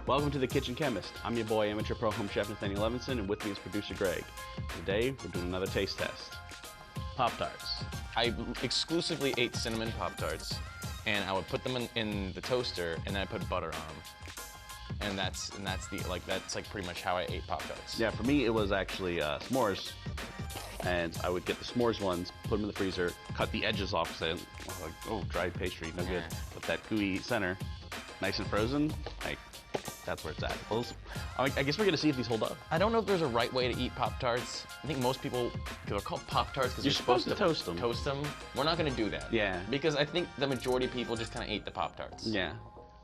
Welcome to The Kitchen Chemist. I'm your boy, amateur pro home chef Nathanael Levinson, and with me is producer Greg. Today, we're doing another taste test. Pop-tarts. I exclusively ate cinnamon Pop-tarts, and I would put them in the toaster, and then I put butter on them. And that's pretty much how I ate Pop-tarts. Yeah, for me, it was actually s'mores. And I would get the s'mores ones, put them in the freezer, cut the edges off, because I was like, oh, dried pastry, no good. But that gooey center, nice and frozen, like, that's where it's at. Well, I guess we're gonna see if these hold up. I don't know if there's a right way to eat Pop-tarts. I think most people, they're called Pop-tarts because you're supposed to toast them. Toast them. We're not gonna do that. Yeah. Because I think the majority of people just kind of ate the Pop-tarts. Yeah.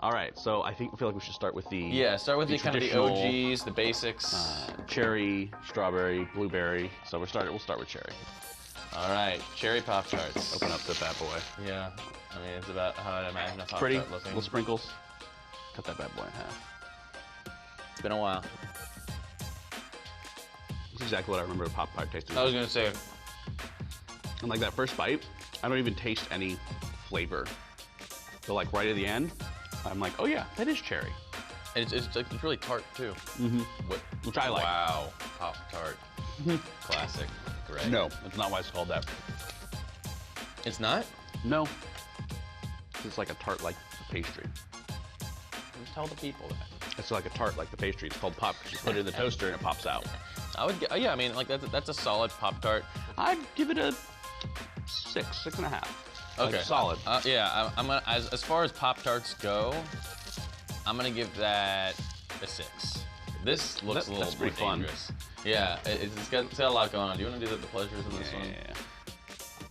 All right, so I feel like we should start with the start with the kind of the OGs, the basics. Cherry, strawberry, blueberry. So we'll start with cherry. All right, cherry Pop-tarts. Open up the bad boy. Yeah, I mean it's about how I'd imagine a Pop-tart pretty, looking. Little sprinkles. Cut that bad boy in half. It's been a while. That's exactly what I remember a Pop-tart tasting like. I was gonna say. And like that first bite, I don't even taste any flavor. So like right at the end, I'm like, oh yeah, that is cherry. And it's really tart too. Mm-hmm. Which I like. Wow, Pop-tart. Classic. Great. No, that's not why it's called that. It's not? No. It's like a tart like the pastry. Just tell the people that. It's like a tart like the pastry. It's called pop because you put it in the toaster and it pops out. I would, yeah, I mean, like that's a solid Pop-tart. I'd give it a 6.5. Okay. Like, solid. Yeah, I'm gonna, as far as Pop-tarts go, I'm gonna give that a 6. This looks a little more dangerous. Yeah, it's got a lot going on. Do you want to do the pleasures of this one?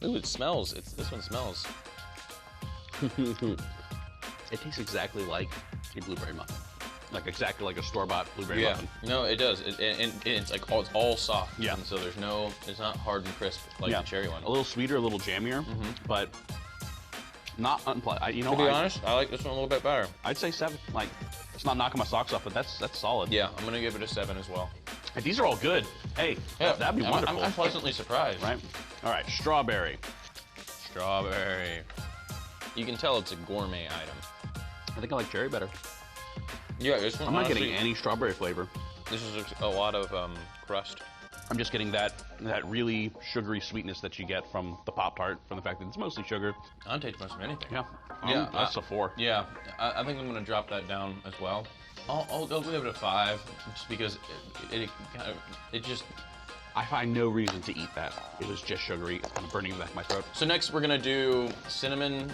Yeah. Ooh, it smells. This one smells. It tastes exactly like a blueberry muffin. Like exactly like a store-bought blueberry muffin. No, it does. And it's like it's all soft. Yeah. And so it's not hard and crisp like the cherry one. A little sweeter, a little jammier, but not unpleasant. To be honest, I like this one a little bit better. I'd say 7. Like, it's not knocking my socks off, but that's solid. Yeah, I'm gonna give it a 7 as well. And these are all good. Hey, that'd be wonderful. I'm pleasantly surprised. Right? All right, strawberry. Strawberry. You can tell it's a gourmet item. I think I like cherry better. Yeah, this one. I'm not getting any strawberry flavor. This is a lot of crust. I'm just getting that really sugary sweetness that you get from the Pop-tart, from the fact that it's mostly sugar. I don't taste much of anything. Yeah, that's a 4. Yeah, I think I'm gonna drop that down as well. I'll give it a 5, just because it just. I find no reason to eat that. It was just sugary. It's kind of burning the back of my throat. So next we're gonna do cinnamon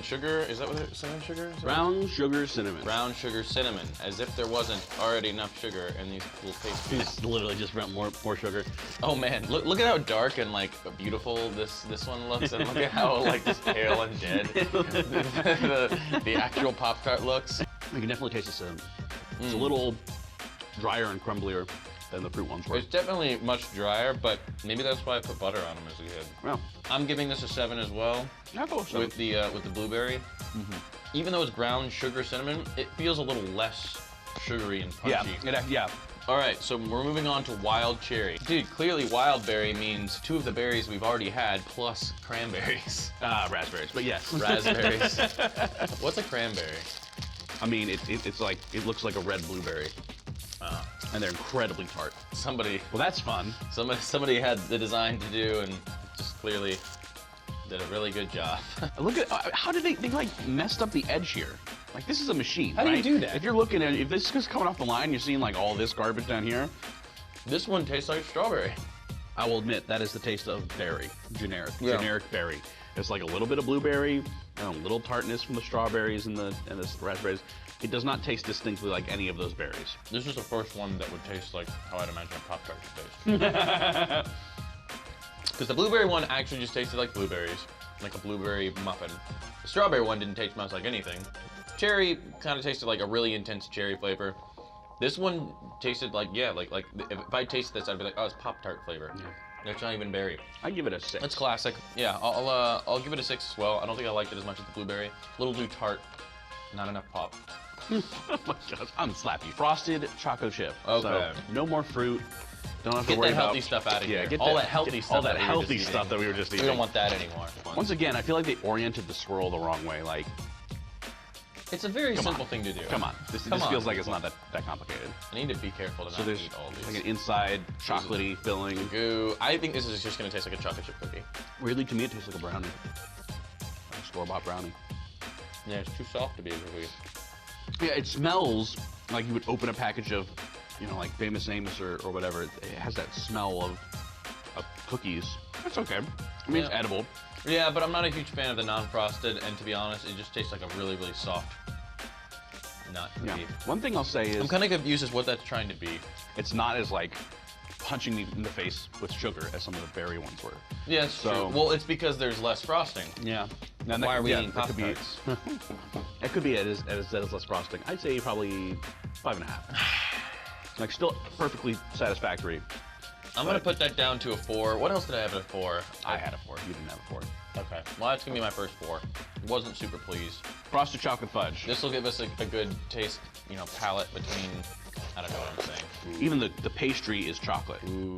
sugar. Is that what it is? Cinnamon sugar? Brown sugar cinnamon. Brown sugar cinnamon. As if there wasn't already enough sugar in these little pastries. It's literally just more sugar. Oh man, look at how dark and like beautiful this one looks, and look at how like just pale and dead the actual Pop-tart looks. You can definitely taste the cinnamon. It's a little drier and crumblier than the fruit ones were. It's definitely much drier, but maybe that's why I put butter on them as a kid. Yeah. I'm giving this a 7 as well. Yeah, with the blueberry. Even though it's brown sugar cinnamon, it feels a little less sugary and punchy. Yeah. All right, so we're moving on to wild cherry. Dude, clearly wild berry means 2 of the berries we've already had plus cranberries. Raspberries, but yes. Raspberries. What's a cranberry? I mean, it's like, it looks like a red blueberry. And they're incredibly tart. Well, that's fun. Somebody had the design to do and just clearly did a really good job. Look at, how did they like messed up the edge here? Like, this is a machine, How do you do that? If you're looking at, if this is coming off the line, you're seeing like all this garbage down here. This one tastes like strawberry. I will admit, that is the taste of berry, generic berry. It's like a little bit of blueberry and a little tartness from the strawberries and the raspberries. It does not taste distinctly like any of those berries. This is the first one that would taste like how I'd imagine a Pop-tart should taste. Because the blueberry one actually just tasted like blueberries, like a blueberry muffin. The strawberry one didn't taste much like anything. Cherry kind of tasted like a really intense cherry flavor. This one tasted like, like if I tasted this, I'd be like, oh, it's Pop-tart flavor. Yeah. It's not even berry. I give it a 6. It's classic. Yeah, I'll give it a 6 as well. I don't think I liked it as much as the blueberry. A little too tart, not enough pop. Oh my gosh, I'm slappy. Frosted choco chip. Okay. So, no more fruit. Don't have to Get worry that about healthy stuff out of here. Get all that healthy stuff. All that healthy stuff that we were just eating. We don't want that anymore. Once again, I feel like they oriented the swirl the wrong way. Like, It's a very simple thing to do. Come on. This feels like it's not that complicated. I need to be careful to not eat all these. Like an inside chocolatey filling. Goo. I think this is just going to taste like a chocolate chip cookie. Weirdly, to me, it tastes like a brownie. Like a store-bought brownie. Yeah, it's too soft to be a cookie. Yeah, it smells like you would open a package of, you know, like Famous Amos or whatever. It has that smell of cookies. That's okay. I mean, it's edible. Yeah, but I'm not a huge fan of the non-frosted, and to be honest, it just tastes like a really, really soft nut cookie. Yeah. One thing I'll say is... I'm kind of confused as what that's trying to be. It's not as, like, punching me in the face with sugar as some of the berry ones were. Yeah, it's true. Well, it's because there's less frosting. Yeah. Why are we eating Pop-Tarts? It could be as less frosting. I'd say probably 5.5. Like, still perfectly satisfactory. I'm going to put that down to a 4. What else did I have at a 4? I had a 4. You didn't have a 4. Okay. Well, that's going to be my first 4. Wasn't super pleased. Frosted chocolate fudge. This will give us a good taste, you know, palette between, I don't know what I'm saying. Even the pastry is chocolate. Ooh.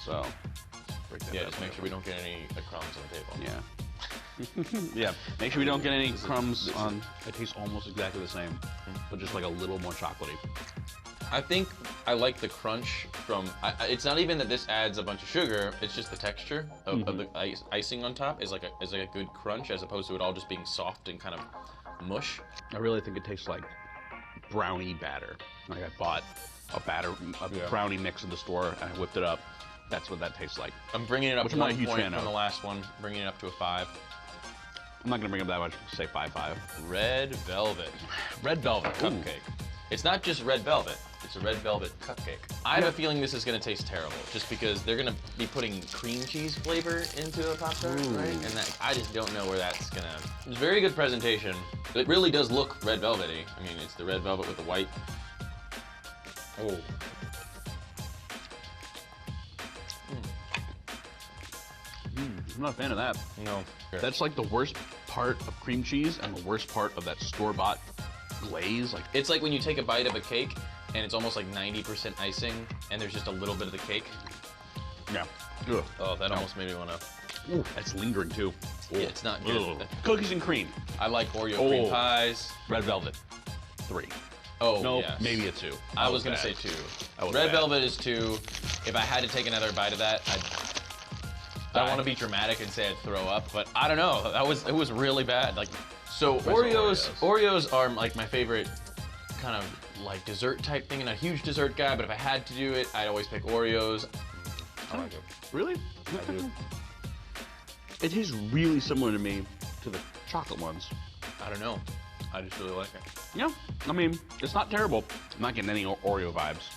So, break that just make sure we don't get any crumbs on the table. Yeah. Yeah, make sure we don't get any crumbs on. It tastes almost exactly the same, but just like a little more chocolatey. I think I like the crunch from, it's not even that this adds a bunch of sugar, it's just the texture of the icing on top is like a good crunch as opposed to it all just being soft and kind of mush. I really think it tastes like brownie batter. Like I bought a brownie mix in the store and I whipped it up. That's what that tastes like. I'm bringing it up Which to I'm not 1 a huge point fan from of. the last one, bringing it up to a 5. I'm not gonna bring up that much, say 5.5. Red Velvet. Red Velvet Cupcake. It's not just red velvet, it's a red velvet cupcake. I have a feeling this is gonna taste terrible, just because they're gonna be putting cream cheese flavor into a Pop-Tart, right? And that, I just don't know where that's gonna... It's very good presentation. It really does look red velvety. I mean, it's the red velvet with the white. Oh. I'm not a fan of that. No. That's like the worst part of cream cheese and the worst part of that store-bought glaze. Like, it's like when you take a bite of a cake and it's almost like 90% icing and there's just a little bit of the cake. Yeah. Ugh. Oh, that almost made me wanna... Ooh, that's lingering too. Yeah, it's not good. Ugh. Cookies and cream. I like Oreo cream pies. Red Velvet, 3. Oh, no, yes. Maybe a 2. I was gonna say 2. Red Velvet is 2. If I had to take another bite of that, I don't want to be dramatic and say I'd throw up, but I don't know. It was really bad. Like, so Oreos are like my favorite kind of like dessert type thing, and a huge dessert guy. But if I had to do it, I'd always pick Oreos. I like it. Really? I do. It tastes really similar to me to the chocolate ones. I don't know. I just really like it. Yeah, I mean, it's not terrible. I'm not getting any Oreo vibes.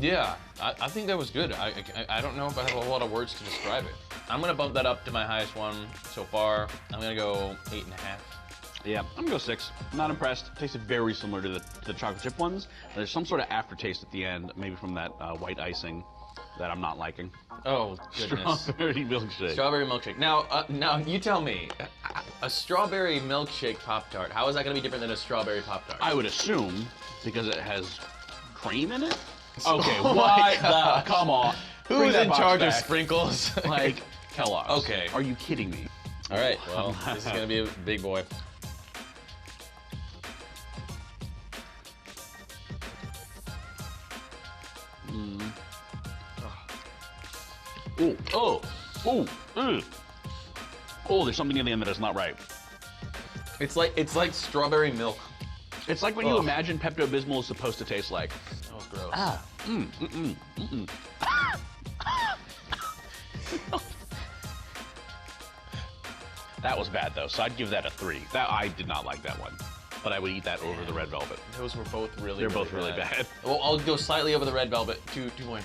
Yeah, I think that was good. I don't know if I have a whole lot of words to describe it. I'm gonna bump that up to my highest one so far. I'm gonna go 8.5. Yeah, I'm gonna go 6. Not impressed. Tasted very similar to the chocolate chip ones. There's some sort of aftertaste at the end, maybe from that white icing that I'm not liking. Oh, goodness. Strawberry milkshake. Strawberry milkshake. Now you tell me, a strawberry milkshake Pop-Tart, how is that gonna be different than a strawberry Pop-Tart? I would assume because it has cream in it. Okay, what the? Come on. Who's in charge of sprinkles? Like, Kellogg's. Okay. Are you kidding me? All right, well, this is gonna be a big boy. Ooh, oh, ooh, oh, there's something in the end that is not right. It's like strawberry milk. It's like when you imagine Pepto-Bismol is supposed to taste like. That was gross. That was bad though, so I'd give that a 3. I did not like that one, but I would eat that over the red velvet. Those were both really. They're both really bad. Well, I'll go slightly over the red velvet. 2.5.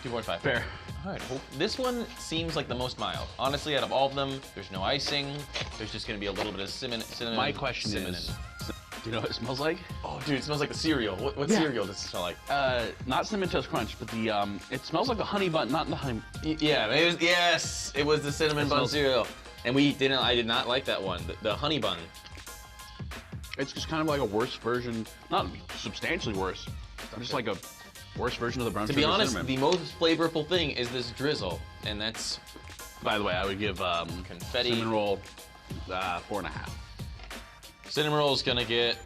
2.5. Fair. All right. Well, this one seems like the most mild. Honestly, out of all of them, there's no icing. There's just gonna be a little bit of cinnamon. My question is, do you know what it smells like? Oh, dude, it smells like the cereal. What cereal does it smell like? Not Cinnamon Toast Crunch, but the it smells like the honey bun, not the honey. Yeah, it was the cinnamon bun cereal, and I did not like that one. The honey bun. It's just kind of like a worse version, not substantially worse, just like a worse version of the brown sugar. To be honest, cinnamon. the most flavorful thing is this drizzle, and that's. By the way, I would give confetti cinnamon roll 4.5. Cinnamon roll's gonna get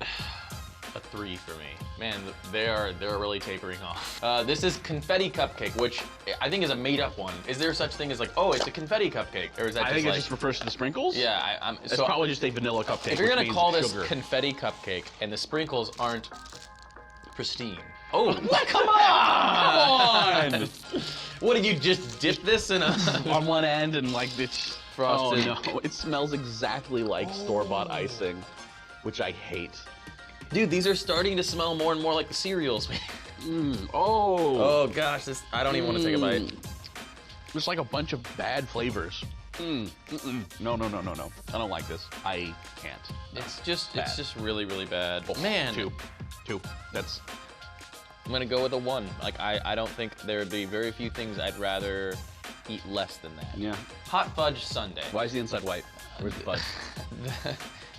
a 3 for me. Man, they're really tapering off. This is confetti cupcake, which I think is a made-up one. Is there such thing as like, oh, it's a confetti cupcake, or is that I just think like? it just refers to the sprinkles. Yeah, It's probably just a vanilla cupcake. If you're gonna which call means this sugar. confetti cupcake and the sprinkles aren't pristine. Oh, Come on! What did you just dip this in a? On one end and like it's Frosted. Oh no, it smells exactly like store-bought icing, which I hate. Dude, these are starting to smell more and more like the cereals. Oh. Oh gosh, I don't even want to take a bite. There's like a bunch of bad flavors. No. I don't like this. I can't. It's just Bad. really, really bad. Man, Two. That's I'm gonna go with a 1. Like I don't think there would be very few things I'd rather eat less than that. yeah. Hot fudge sundae. Why is the inside white? Where's the fudge?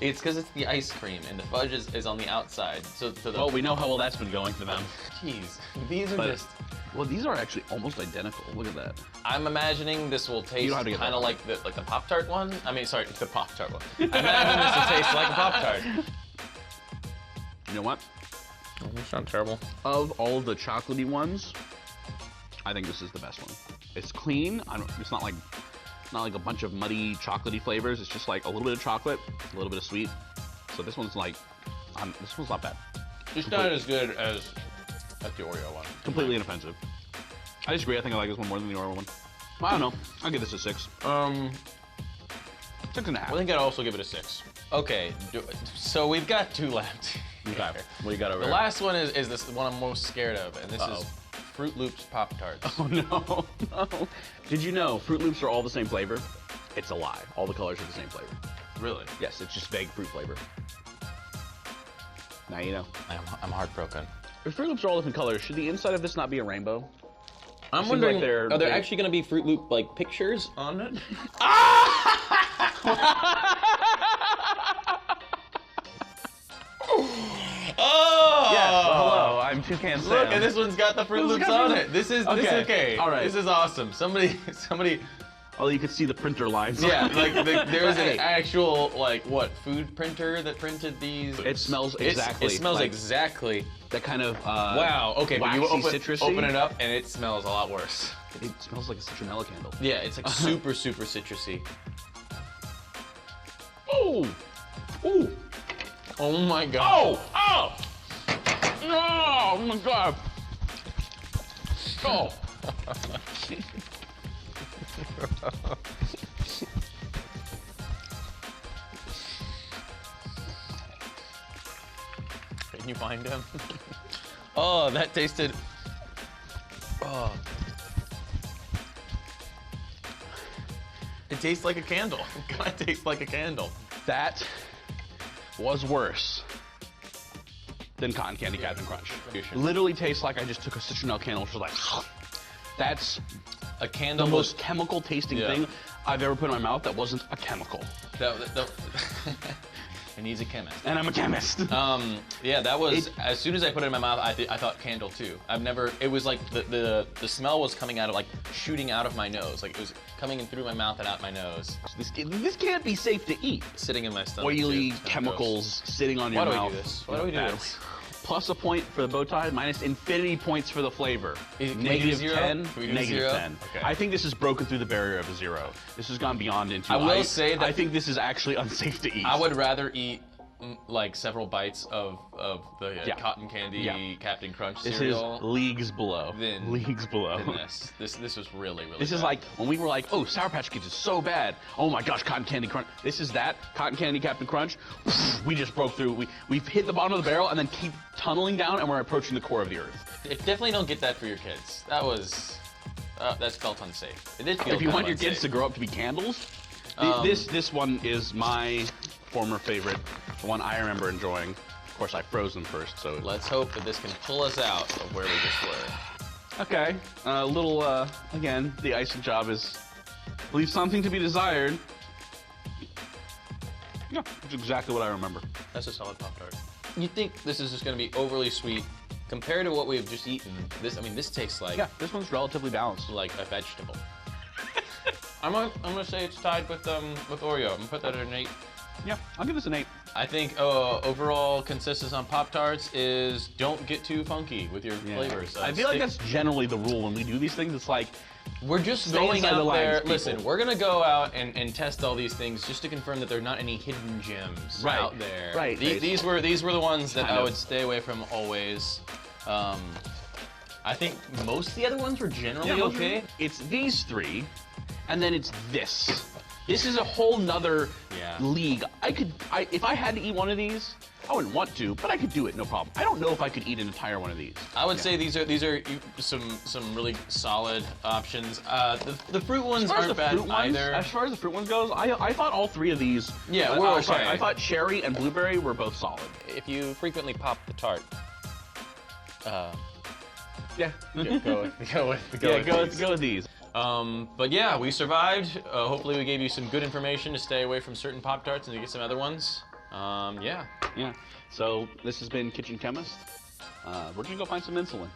It's because it's the ice cream and the fudge is on the outside. So the Well, we know how well that's been going for them. Jeez, these are But- just. Well, these are actually almost identical. Look at that. I'm imagining this will taste don't have to get kind of that like the Pop-Tart one. I mean, sorry, the Pop-Tart one. I imagine this will taste like a Pop-Tart. You know what? Oh, this sounds terrible. Of all the chocolatey ones, I think this is the best one. It's clean. It's not like a bunch of muddy chocolatey flavors. It's just like a little bit of chocolate, a little bit of sweet. So this one's like, this one's not bad. It's not as good as the Oreo one. Completely inoffensive. I disagree. I think I like this one more than the Oreo one. I don't know. I'll give this a 6. 6.5. I think I'd also give it a 6. Okay, so we've got 2 left. Okay. What do you got over The there? last one is this one I'm most scared of, and this is Fruit Loops Pop-Tarts. Oh no, no. Did you know Fruit Loops are all the same flavor? It's a lie. All the colors are the same flavor. Really? Yes, it's just vague fruit flavor. Now you know. I'm heartbroken. If Fruit Loops are all different colors, should the inside of this not be a rainbow? I'm Seems wondering, like they're- are there they- actually going to be Fruit Loop like pictures on it? Oh! Yes. Hello, I'm Toucan Sam. Look, and this one's got the Fruit This Loops one's got on Fruit it. This is Okay, okay. all right. This is awesome. Somebody. Oh, you could see the printer lines. Yeah, like there was Hey. an actual food printer that printed these. It smells exactly. It smells like exactly. that kind of. Wow. Okay, but you waxy, citrusy. open it up and it smells a lot worse. It smells like a citronella candle. Yeah, it's like super citrusy. Oh! Ooh! Oh my god. Oh! Oh my god! Oh! Can you find him? Oh, that tasted. Oh. It tastes like a candle. It kind of tastes like a candle. That was worse than cotton candy Captain Crunch. Literally tastes like I just took a citronelle candle, which was like, that's A candle. the most chemical tasting Yeah. thing I've ever put in my mouth that wasn't a chemical. It needs a chemist. And I'm a chemist. Yeah, that was, as soon as I put it in my mouth, I thought candle too. It was like the smell was coming out of, like, shooting out of my nose. Like, it was coming in through my mouth and out my nose. This can't be safe to eat. Sitting in my stomach. Oily too. It's kinda chemicals sitting on your Why do we mouth. do this? Why do we do Bad. this? Plus a point for the bow tie, minus infinity points for the flavor. Can we do Negative zero? 10, Can we do negative zero? 10. Okay. I think this has broken through the barrier of a 0. This has gone beyond into I will ice. say that- I think this is actually unsafe to eat. I would rather eat like several bites of the Yeah. cotton candy Yeah. Captain Crunch This cereal is leagues below. than Leagues below. than this. This was really This is bad. like when we were like, oh, Sour Patch Kids is so bad. Oh my gosh, Cotton Candy Crunch. This is that. Cotton Candy Captain Crunch. We just broke through. We've hit the bottom of the barrel and then keep tunneling down and we're approaching the core of the earth. Definitely don't get that for your kids. That was that's felt unsafe. It did feel If you kind want of your kids to unsafe. grow up to be candles, this one is my former favorite. The one I remember enjoying. Of course, I froze them first, so. Let's hope that this can pull us out of where we just were. Okay, a little, again, the icing job is leave something to be desired. Yeah, that's exactly what I remember. That's a solid Pop-Tart. You think this is just going to be overly sweet compared to what we've just eaten? This tastes like Yeah, this one's relatively balanced. like a vegetable. I'm gonna say it's tied with Oreo. I'm gonna put that at an 8. Yeah, I'll give this an 8. I think overall consensus on Pop-Tarts is don't get too funky with your flavors. I feel like that's generally the rule when we do these things. It's like, we're just stay going inside the out lines, there. people. Listen, we're gonna go out and test all these things just to confirm that there are not any hidden gems out there. Right. These were the ones that Kind I of. would stay away from always. I think most of the other ones were generally okay. It's these three, and then it's this. This is a whole nother league. If I had to eat one of these, I wouldn't want to, but I could do it, no problem. I don't know if I could eat an entire one of these. I would say these are some really solid options. The fruit ones aren't bad either. As far as the fruit ones goes, I thought all three of these. Yeah, we're okay. Sorry, I thought cherry and blueberry were both solid. If you frequently pop the tart, Yeah. Go with these. these. But yeah, we survived. Hopefully we gave you some good information to stay away from certain Pop-Tarts and to get some other ones. Yeah. Yeah. So this has been Kitchen Chemist. We're gonna go find some insulin.